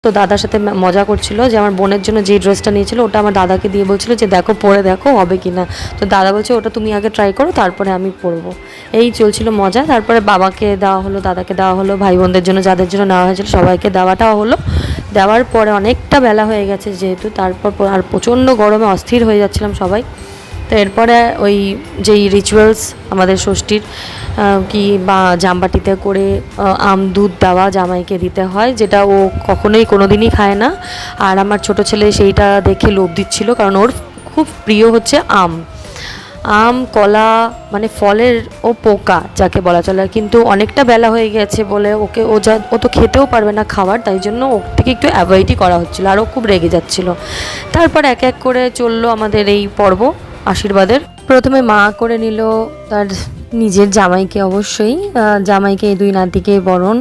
তো দাদার সাথে মজা করছিল যে আমার বোনের জন্য যে ড্রেসটা নিয়েছিল ওটা আমার দাদাকে দিয়ে বলছিল যে দেখো পরে দেখো হবে কি না। তো দাদা বলছে ওটা তুমি আগে ট্রাই করো তারপরে আমি পরবো। এই চলছিল মজা। তারপরে বাবাকে দেওয়া হলো, দাদাকে দেওয়া হলো, ভাই বোনদের জন্য যাদের জন্য নেওয়া হয়েছিল সবাইকে দেওয়াটাও হলো। দেওয়ার পরে অনেকটা বেলা হয়ে গেছে যেহেতু, তারপর আর প্রচণ্ড গরমে অস্থির হয়ে যাচ্ছিলাম সবাই। তো এরপরে ওই যেই রিচুয়ালস আমাদের ষষ্ঠীর কি বা জামবাটিতে করে আম দুধ দেওয়া জামাইকে দিতে হয়, যেটা ও কখনোই কোনো দিনই খায় না। আর আমার ছোট ছেলে সেইটা দেখে লোভ দিচ্ছিল, কারণ ওর খুব প্রিয় হচ্ছে আম, আম কলা, মানে ফলের ও পোকা যাকে বলা চলে। কিন্তু অনেকটা বেলা হয়ে গেছে বলে ওকে ও তো খেতেও পারবে না খাবার, তাই জন্য ওর থেকে একটু অ্যাভয়েডই করা হচ্ছিলো, আর ও খুব রেগে যাচ্ছিলো। তারপর এক এক করে চললো আমাদের এই পর্ব আশীর্বাদের। প্রথমে মা করে নিল তার নিজের জামাইকে, অবশ্যই জামাইকে, এই দুই নাতিকে বরণ।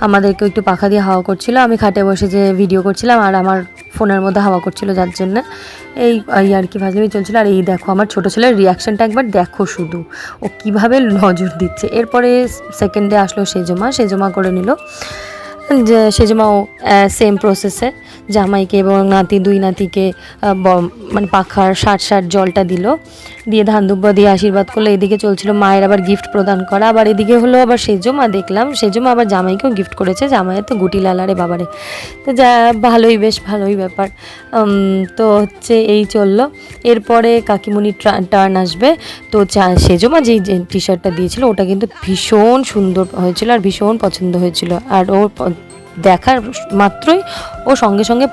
আমাদেরকে একটু পাখা দিয়ে হাওয়া করছিল, আমি খাটে বসে যে ভিডিও করছিলাম আর আমার ফোনের মধ্যে হাওয়া করছিল, যার জন্য এই আর কি ফাজলামি চলছিল। আর এই দেখো আমার ছোটো ছেলের রিয়াকশানটা একবার দেখো শুধু, ও কিভাবে নজর দিচ্ছে। এরপরে সেকেন্ডে আসলো সেজমা করে নিল, যে সেজমাও সেম প্রসেসে জামাইকে এবং দুই নাতিকে মানে পাখার ষাট জলটা দিল, দিয়ে ধান দুব্বা দিয়ে আশীর্বাদ করলো। এদিকে চলছিল মায়ের আবার গিফট প্রদান করা, আবার এদিকে হলো আবার সেজমা, দেখলাম সেজমা আবার জামাইকেও গিফট করেছে। জামাইয়ের তো গুটি লালারে বাবারে, তো যা বেশ ভালোই ব্যাপার। তো হচ্ছে এই চললো। এরপরে কাকিমুনির টার্ন আসবে। তো সেজমা যেই টি শার্টটা দিয়েছিল ওটা কিন্তু ভীষণ সুন্দর হয়েছিল আর ভীষণ পছন্দ হয়েছিল, আর ওর দেখার মাত্রই ও সঙ্গে সঙ্গে